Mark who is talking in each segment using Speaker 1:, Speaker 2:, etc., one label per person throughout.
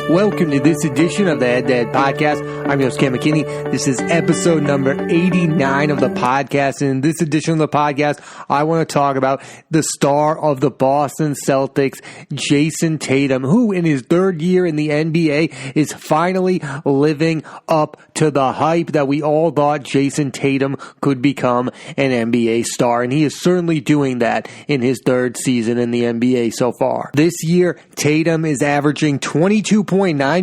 Speaker 1: Welcome to this edition of the Head to Head Podcast. I'm your host, Cam McKinney. This is episode number 89 of the podcast. And in this edition of the podcast, I want to talk about the star of the Boston Celtics, Jayson Tatum, who in his third year in the NBA is finally living up to the hype that we all thought Jayson Tatum could become an NBA star. And he is certainly doing that in his third season in the NBA so far. This year, Tatum is averaging 22.9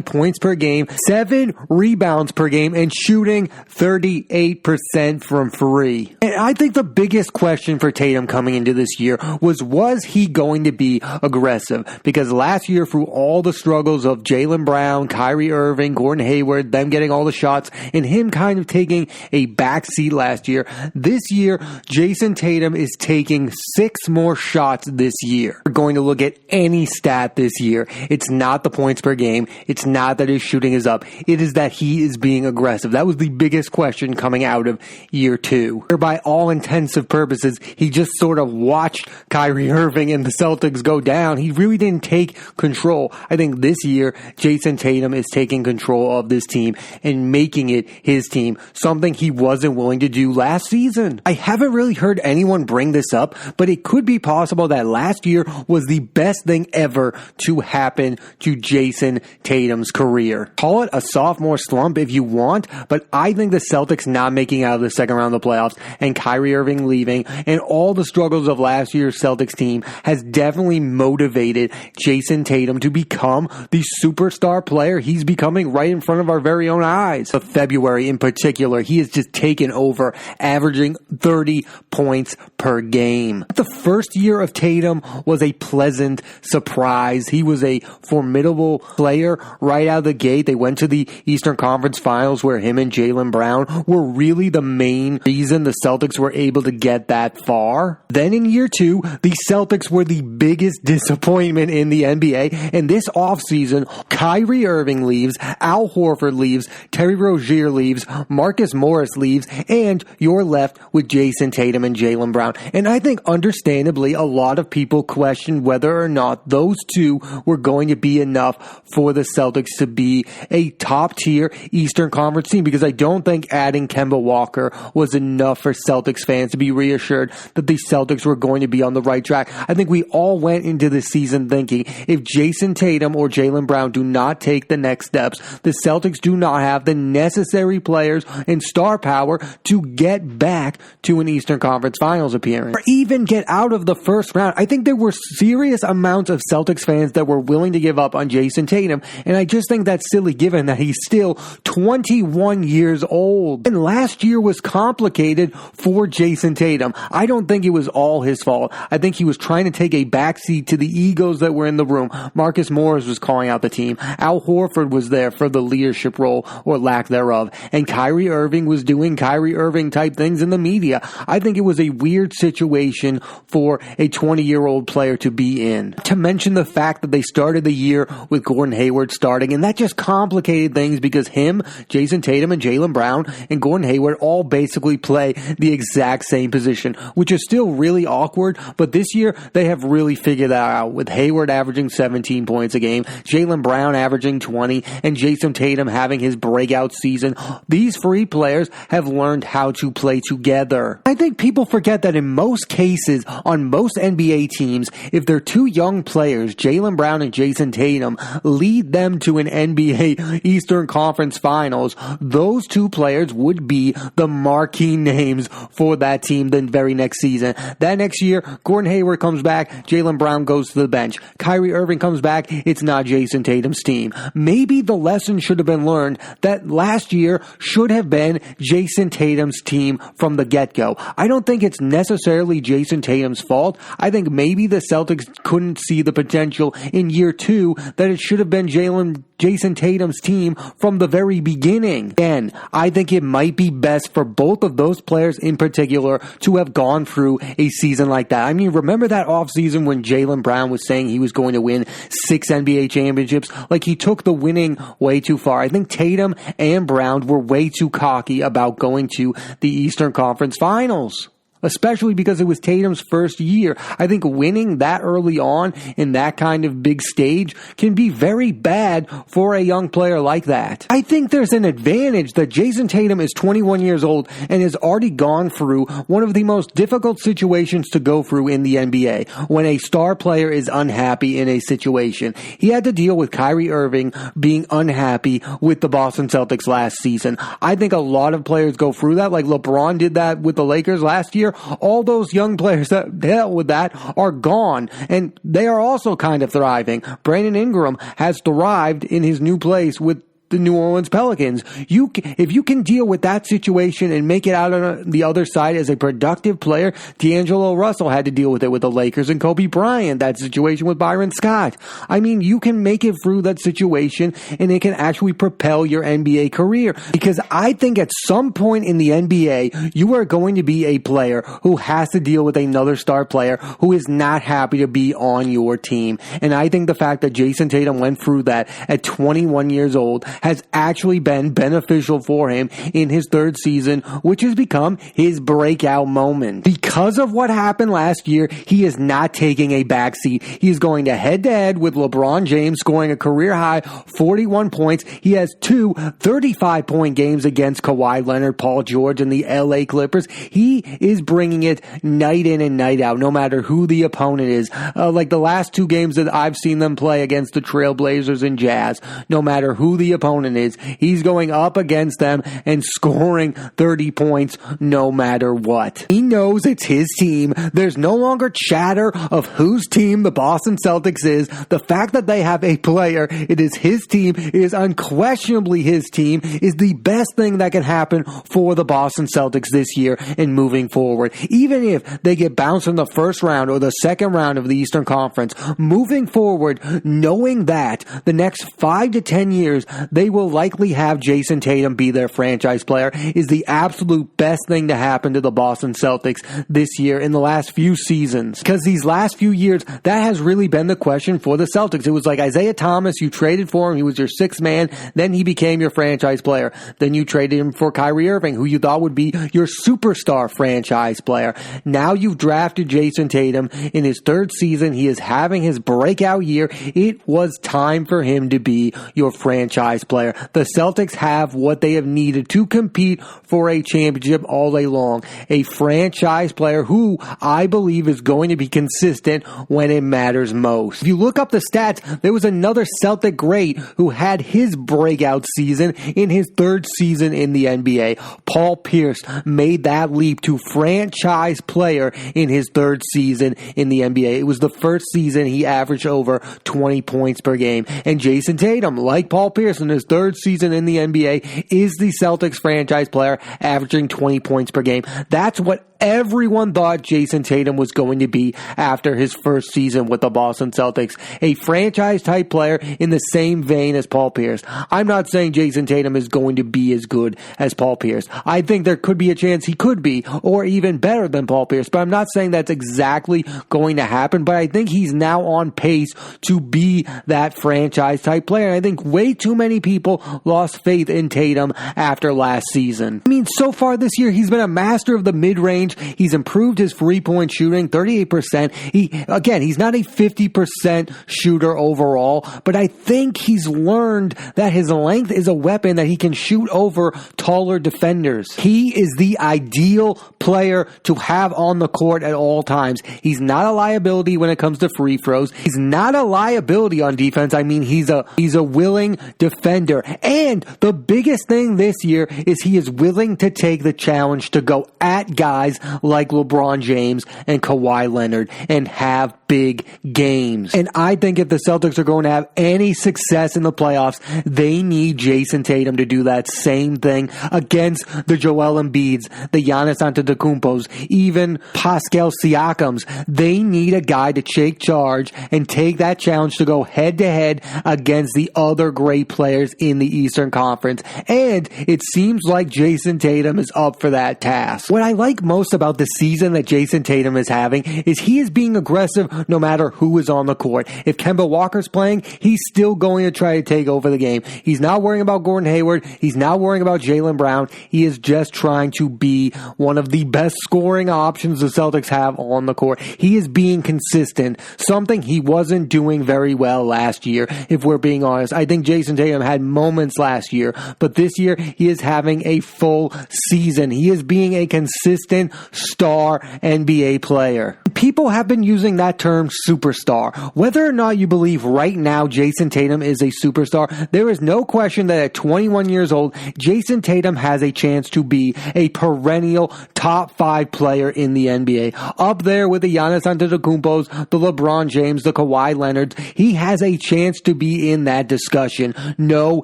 Speaker 1: points per game, 7 rebounds per game, and shooting 38% from free. And I think the biggest question for Tatum coming into this year was he going to be aggressive? Because last year, through all the struggles of Jaylen Brown, Kyrie Irving, Gordon Hayward, them getting all the shots, and him kind of taking a backseat last year, this year, Jayson Tatum is taking 6 more shots this year. We're going to look at any stat this year. It's not the points per game. It's not that his shooting is up. It is that he is being aggressive. That was the biggest question coming out of year 2. Where by all intensive purposes, he just sort of watched Kyrie Irving and the Celtics go down. He really didn't take control. I think this year, Jayson Tatum is taking control of this team and making it his team, something he wasn't willing to do last season. I haven't really heard anyone bring this up, but it could be possible that last year was the best thing ever to happen to Jayson Tatum's career. Call it a sophomore slump if you want, but I think the Celtics not making out of the second round of the playoffs and Kyrie Irving leaving and all the struggles of last year's Celtics team has definitely motivated Jayson Tatum to become the superstar player he's becoming right in front of our very own eyes. Of February in particular, he has just taken over, averaging 30 points per game. The first year of Tatum was a pleasant surprise. He was a formidable player right out of the gate. They went to the Eastern Conference Finals where him and Jaylen Brown were really the main reason the Celtics were able to get that far. Then in year 2, the Celtics were the biggest disappointment in the NBA. And this offseason, Kyrie Irving leaves, Al Horford leaves, Terry Rozier leaves, Marcus Morris leaves, and you're left with Jayson Tatum and Jaylen Brown. And I think understandably, a lot of people questioned whether or not those two were going to be enough for the Celtics to be a top-tier Eastern Conference team, because I don't think adding Kemba Walker was enough for Celtics fans to be reassured that the Celtics were going to be on the right track. I think we all went into the season thinking if Jayson Tatum or Jaylen Brown do not take the next steps, the Celtics do not have the necessary players and star power to get back to an Eastern Conference Finals appearance or even get out of the first round. I think there were serious amounts of Celtics fans that were willing to give up on Jayson Tatum, and I just think that's silly given that he's still 21 years old. And last year was complicated for Jayson Tatum. I don't think it was all his fault. I think he was trying to take a backseat to the egos that were in the room. Marcus Morris was calling out the team. Al Horford was there for the leadership role or lack thereof. And Kyrie Irving was doing Kyrie Irving type things in the media. I think it was a weird situation for a 20-year-old player to be in. To mention the fact that they started the year with Gordon Hayward starting, and that just complicated things because him, Jayson Tatum, and Jaylen Brown and Gordon Hayward all basically play the exact same position, which is still really awkward, but this year they have really figured that out, with Hayward averaging 17 points a game, Jaylen Brown averaging 20, and Jayson Tatum having his breakout season. These 3 players have learned how to play together. I think people forget that in most cases, on most NBA teams, if they're 2 young players, Jaylen Brown and Jayson Tatum, lead them to an NBA Eastern Conference Finals, those 2 players would be the marquee names for that team the very next season. That next year, Gordon Hayward comes back, Jaylen Brown goes to the bench. Kyrie Irving comes back, it's not Jayson Tatum's team. Maybe the lesson should have been learned that last year should have been Jayson Tatum's team from the get-go. I don't think it's necessarily Jayson Tatum's fault. I think maybe the Celtics couldn't see the potential in year 2 that it should have been Jayson Tatum's team from the very beginning. Again, I think it might be best for both of those players in particular to have gone through a season like that. I mean, remember that offseason when Jaylen Brown was saying he was going to win 6 NBA championships? Like, he took the winning way too far. I think Tatum and Brown were way too cocky about going to the Eastern Conference Finals. especially because it was Tatum's first year. I think winning that early on in that kind of big stage can be very bad for a young player like that. I think there's an advantage that Jayson Tatum is 21 years old and has already gone through one of the most difficult situations to go through in the NBA when a star player is unhappy in a situation. He had to deal with Kyrie Irving being unhappy with the Boston Celtics last season. I think a lot of players go through that, like LeBron did that with the Lakers last year. All those young players that dealt with that are gone, and they are also kind of thriving. Brandon Ingram has thrived in his new place with the New Orleans Pelicans. If you can deal with that situation and make it out on the other side as a productive player, D'Angelo Russell had to deal with it with the Lakers, and Kobe Bryant, that situation with Byron Scott. I mean, you can make it through that situation and it can actually propel your NBA career, because I think at some point in the NBA, you are going to be a player who has to deal with another star player who is not happy to be on your team. And I think the fact that Jayson Tatum went through that at 21 years old has actually been beneficial for him in his third season, which has become his breakout moment. Because of what happened last year, he is not taking a backseat. He is going to head-to-head with LeBron James, scoring a career-high 41 points. He has two 35-point games against Kawhi Leonard, Paul George, and the LA Clippers. He is bringing it night in and night out, no matter who the opponent is. Like the last two games that I've seen them play against the Trailblazers and Jazz, no matter who the opponent is, he's going up against them and scoring 30 points no matter what. He knows it's his team. There's no longer chatter of whose team the Boston Celtics is. The fact that they have a player, it is his team, it is unquestionably his team, is the best thing that can happen for the Boston Celtics this year and moving forward. Even if they get bounced in the first round or the second round of the Eastern Conference, moving forward, knowing that the next 5 to 10 years, they will likely have Jayson Tatum be their franchise player, is the absolute best thing to happen to the Boston Celtics this year in the last few seasons. Because these last few years, that has really been the question for the Celtics. It was like Isaiah Thomas, you traded for him, he was your sixth man, then he became your franchise player. Then you traded him for Kyrie Irving, who you thought would be your superstar franchise player. Now you've drafted Jayson Tatum in his third season. He is having his breakout year. It was time for him to be your franchise player. The Celtics have what they have needed to compete for a championship all day long. A franchise player who I believe is going to be consistent when it matters most. If you look up the stats, there was another Celtic great who had his breakout season in his third season in the NBA. Paul Pierce made that leap to franchise player in his third season in the NBA. It was the first season he averaged over 20 points per game. And Jayson Tatum, like Paul Pierce in his third season in the NBA, is the Celtics franchise player, averaging 20 points per game. That's what everyone thought Jayson Tatum was going to be after his first season with the Boston Celtics. A franchise-type player in the same vein as Paul Pierce. I'm not saying Jayson Tatum is going to be as good as Paul Pierce. I think there could be a chance he could be, or even better than Paul Pierce, but I'm not saying that's exactly going to happen, but I think he's now on pace to be that franchise-type player. And I think way too many people lost faith in Tatum after last season. I mean, so far this year, he's been a master of the mid-range. He's improved his three-point shooting, 38%. He's not a 50% shooter overall, but I think he's learned that his length is a weapon that he can shoot over taller defenders. He is the ideal player to have on the court at all times. He's not a liability when it comes to free throws. He's not a liability on defense. I mean, he's a willing defender. And the biggest thing this year is he is willing to take the challenge to go at guys like LeBron James and Kawhi Leonard and have big games. And I think if the Celtics are going to have any success in the playoffs, they need Jayson Tatum to do that same thing against the Joel Embiids, the Giannis Antetokounmpos, even Pascal Siakams. They need a guy to take charge and take that challenge to go head-to-head against the other great players players in the Eastern Conference, and it seems like Jayson Tatum is up for that task. What I like most about the season that Jayson Tatum is having is he is being aggressive no matter who is on the court. If Kemba Walker's playing, he's still going to try to take over the game. He's not worrying about Gordon Hayward. He's not worrying about Jaylen Brown. He is just trying to be one of the best scoring options the Celtics have on the court. He is being consistent, something he wasn't doing very well last year, if we're being honest. I think Jayson Tatum had moments last year, but this year he is having a full season. He is being a consistent star NBA player. People have been using that term superstar. Whether or not you believe right now Jayson Tatum is a superstar, there is no question that at 21 years old, Jayson Tatum has a chance to be a perennial top 5 player in the NBA. Up there with the Giannis Antetokounmpos, the LeBron James, the Kawhi Leonards. He has a chance to be in that discussion. No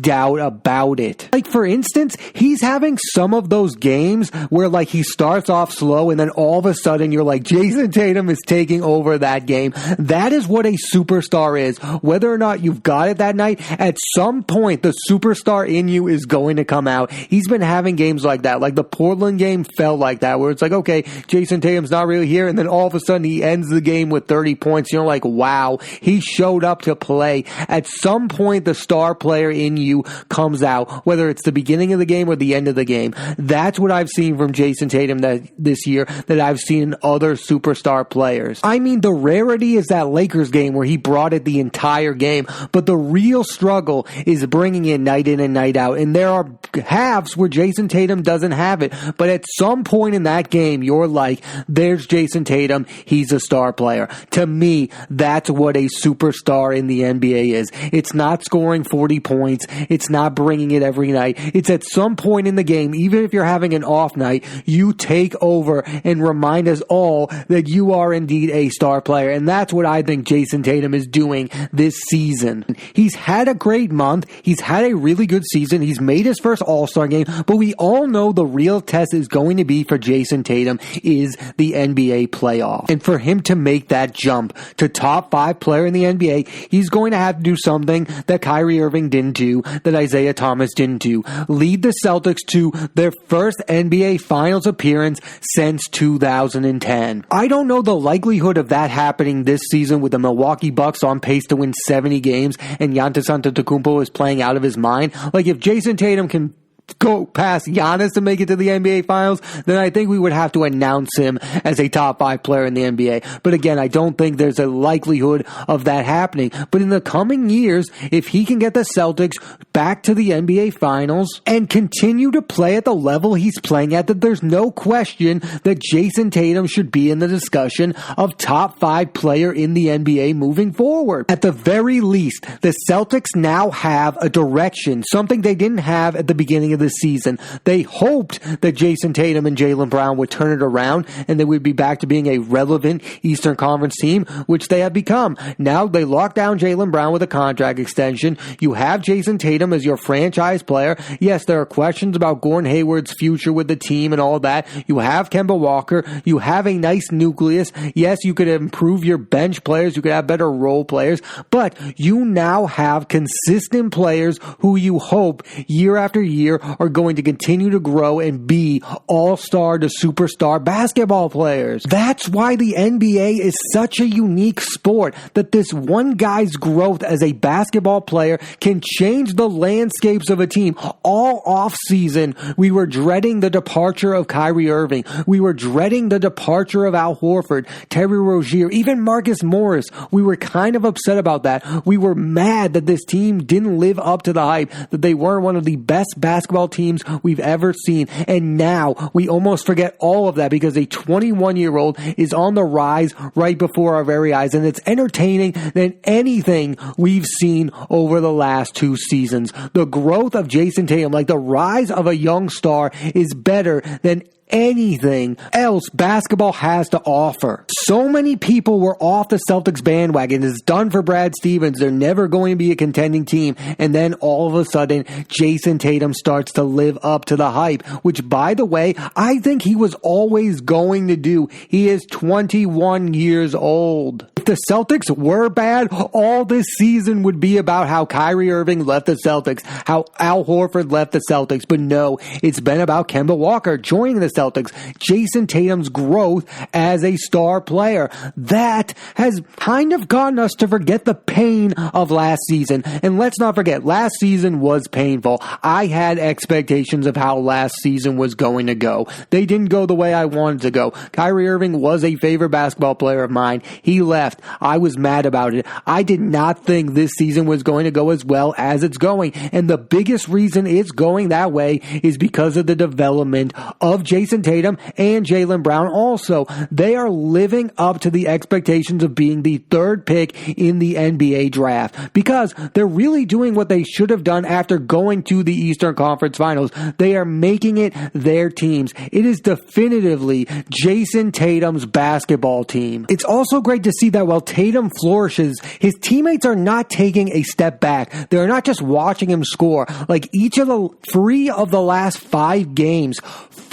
Speaker 1: doubt about it. Like, for instance, he's having some of those games where, like, he starts off slow and then all of a sudden you're like, Jayson Tatum is taking over that game. That is what a superstar is. Whether or not you've got it that night, at some point the superstar in you is going to come out. He's been having games like that. Like the Portland game felt like that, where it's like, okay, Jayson Tatum's not really here, and then all of a sudden he ends the game with 30 points. You're like, wow, he showed up to play. At some point the star player in you comes out, whether it's the beginning of the game or the end of the game. That's what I've seen from Jayson Tatum this year that I've seen in other superstar players. I mean, the rarity is that Lakers game where he brought it the entire game, but the real struggle is bringing it night in and night out. And there are halves where Jayson Tatum doesn't have it, but at some point in that game, you're like, there's Jayson Tatum, he's a star player. To me, that's what a superstar in the NBA is. It's not scoring 40 points. It's not bringing it every night. It's at some point in the game, even if you're having an off night, you take over and remind us all that you are indeed a star player. And that's what I think Jayson Tatum is doing this season. He's had a great month. He's had a really good season. He's made his first All-Star game, but we all know the real test is going to be for Jayson Tatum is the NBA playoff. And for him to make that jump to top 5 player in the NBA, he's going to have to do something that Kyrie Irving didn't do, that Isaiah Thomas didn't do. Lead the Celtics to their first NBA Finals appearance since 2010. I don't know the likelihood of that happening this season with the Milwaukee Bucks on pace to win 70 games and Giannis Antetokounmpo is playing out of his mind. Like, if Jayson Tatum can go past Giannis to make it to the NBA Finals, then I think we would have to announce him as a top 5 player in the NBA. But again, I don't think there's a likelihood of that happening. But in the coming years, if he can get the Celtics back to the NBA Finals and continue to play at the level he's playing at, that there's no question that Jayson Tatum should be in the discussion of top 5 player in the NBA moving forward. At the very least, the Celtics now have a direction, something they didn't have at the beginning of the season. They hoped that Jayson Tatum and Jaylen Brown would turn it around and they would be back to being a relevant Eastern Conference team, which they have become. Now they lock down Jaylen Brown with a contract extension. You have Jayson Tatum as your franchise player. Yes, there are questions about Gordon Hayward's future with the team and all that. You have Kemba Walker. You have a nice nucleus. Yes, you could improve your bench players. You could have better role players, but you now have consistent players who you hope year after year are going to continue to grow and be all-star to superstar basketball players. That's why the NBA is such a unique sport, that this one guy's growth as a basketball player can change the landscapes of a team. All off-season, we were dreading the departure of Kyrie Irving. We were dreading the departure of Al Horford, Terry Rozier, even Marcus Morris. We were kind of upset about that. We were mad that this team didn't live up to the hype, that they weren't one of the best basketball teams we've ever seen. And now we almost forget all of that because a 21-year-old is on the rise right before our very eyes, and it's entertaining than anything we've seen over the last 2 seasons. The growth of Jayson Tatum, like the rise of a young star, is better than anything else basketball has to offer. So many people were off the Celtics bandwagon. It's done for Brad Stevens. They're never going to be a contending team. And then all of a sudden, Jayson Tatum starts to live up to the hype, which, by the way, I think he was always going to do. He is 21 years old. the Celtics were bad, all this season would be about how Kyrie Irving left the Celtics, how Al Horford left the Celtics. But no, it's been about Kemba Walker joining the Celtics, Jayson Tatum's growth as a star player. That has kind of gotten us to forget the pain of last season. And let's not forget, last season was painful. I had expectations of how last season was going to go. They didn't go the way I wanted to go. Kyrie Irving was a favorite basketball player of mine. He left. I was mad about it. I did not think this season was going to go as well as it's going. And the biggest reason it's going that way is because of the development of Jayson Tatum and Jaylen Brown also. They are living up to the expectations of being the third pick in the NBA draft because they're really doing what they should have done after going to the Eastern Conference Finals. They are making it their teams. It is definitively Jayson Tatum's basketball team. It's also great to see that while Tatum flourishes, his teammates are not taking a step back. They're not just watching him score. Like each of the 3 of the last 5 games,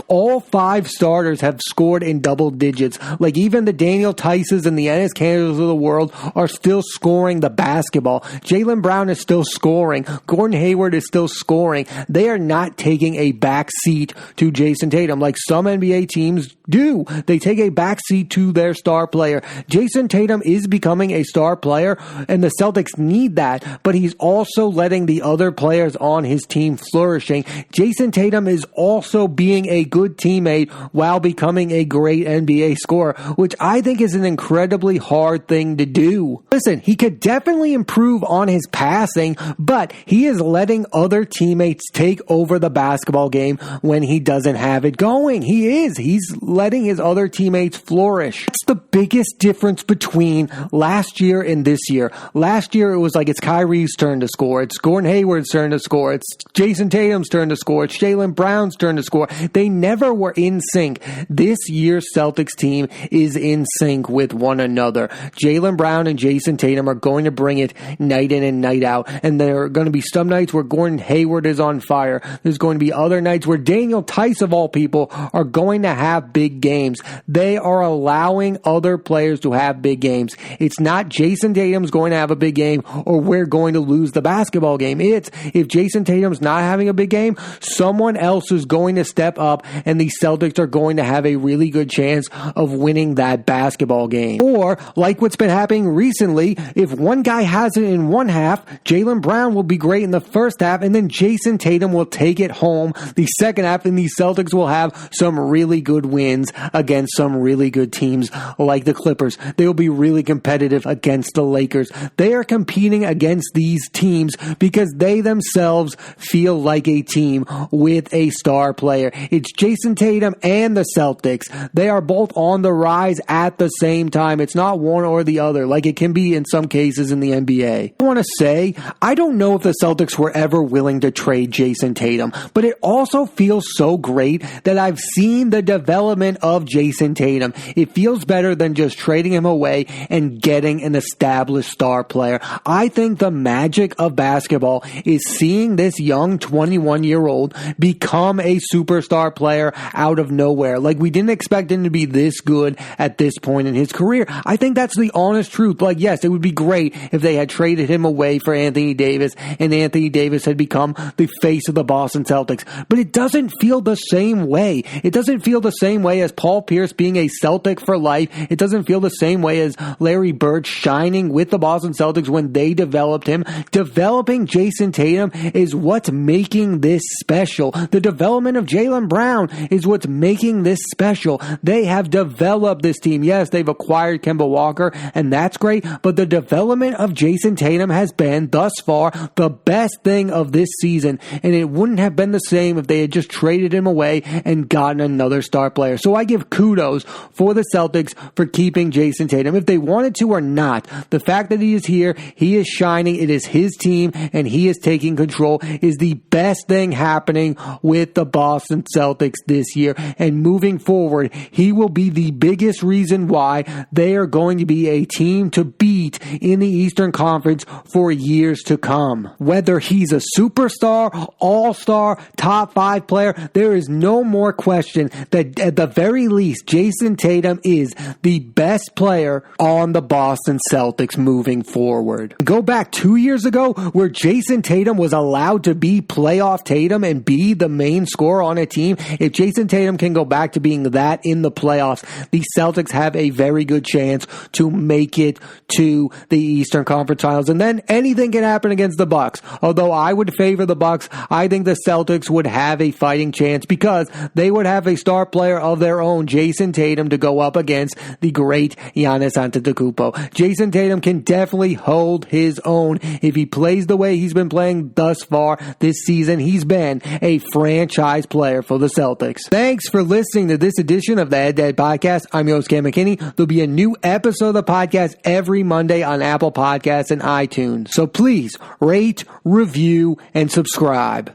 Speaker 1: all 5 starters have scored in double digits. Like even the Daniel Tices and the Enes Kanters of the world are still scoring the basketball. Jaylen Brown is still scoring. Gordon Hayward is still scoring. They are not taking a back seat to Jayson Tatum like some NBA teams do. They take a back seat to their star player. Jayson Tatum is becoming a star player, and the Celtics need that, but he's also letting the other players on his team flourishing. Jayson Tatum is also being a good teammate while becoming a great NBA scorer, which I think is an incredibly hard thing to do. Listen, he could definitely improve on his passing, but he is letting other teammates take over the basketball game when he doesn't have it going. He's letting his other teammates flourish. That's the biggest difference between last year and this year. Last year, it was like it's Kyrie's turn to score. It's Gordon Hayward's turn to score. It's Jayson Tatum's turn to score. It's Jaylen Brown's turn to score. They never were in sync. This year's Celtics team is in sync with one another. Jaylen Brown and Jayson Tatum are going to bring it night in and night out. And there are going to be some nights where Gordon Hayward is on fire. There's going to be other nights where Daniel Tice, of all people, are going to have big games. They are allowing other players to have big games. It's not Jayson Tatum's going to have a big game or we're going to lose the basketball game. It's if Jayson Tatum's not having a big game, someone else is going to step up and the Celtics are going to have a really good chance of winning that basketball game. Or, like what's been happening recently, if one guy has it in one half, Jaylen Brown will be great in the first half and then Jayson Tatum will take it home the second half and the Celtics will have some really good wins against some really good teams like the Clippers. They will be really competitive against the Lakers. They are competing against these teams because they themselves feel like a team with a star player. It's Jayson Tatum and the Celtics. They are both on the rise at the same time. It's not one or the other like it can be in some cases in the NBA. I want to say, I don't know if the Celtics were ever willing to trade Jayson Tatum, but it also feels so great that I've seen the development of Jayson Tatum. It feels better than just trading him away and getting an established star player. I think the magic of basketball is seeing this young 21-year-old become a superstar player out of nowhere. Like, we didn't expect him to be this good at this point in his career. I think that's the honest truth. Like, yes, it would be great if they had traded him away for Anthony Davis and Anthony Davis had become the face of the Boston Celtics. But it doesn't feel the same way. It doesn't feel the same way as Paul Pierce being a Celtic for life. It doesn't feel the same way as Larry Bird shining with the Boston Celtics when they developed him. Developing Jayson Tatum is what's making this special. The development of Jaylen Brown is what's making this special. They have developed this team. Yes, they've acquired Kemba Walker, and that's great, but the development of Jayson Tatum has been, thus far, the best thing of this season, and it wouldn't have been the same if they had just traded him away and gotten another star player. So I give kudos for the Celtics for keeping Jayson Tatum. If they wanted to or not, the fact that he is here, he is shining, it is his team, and he is taking control is the best thing happening with the Boston Celtics this year. And moving forward, he will be the biggest reason why they are going to be a team to beat in the Eastern Conference for years to come. Whether he's a superstar, all-star, top 5 player, there is no more question that at the very least, Jayson Tatum is the best player on the Boston Celtics moving forward. Go back 2 years ago where Jayson Tatum was allowed to be playoff Tatum and be the main scorer on a team. If Jayson Tatum can go back to being that in the playoffs, the Celtics have a very good chance to make it to the Eastern Conference Finals. And then anything can happen against the Bucks. Although I would favor the Bucks, I think the Celtics would have a fighting chance because they would have a star player of their own, Jayson Tatum, to go up against the great Giannis Antetokounmpo. Jayson Tatum can definitely hold his own. If he plays the way he's been playing thus far this season, he's been a franchise player for the Celtics. Thanks for listening to this edition of the Head to Head Podcast. I'm your host, Cam McKinney. There'll be a new episode of the podcast every Monday on Apple Podcasts and iTunes. So please rate, review, and subscribe.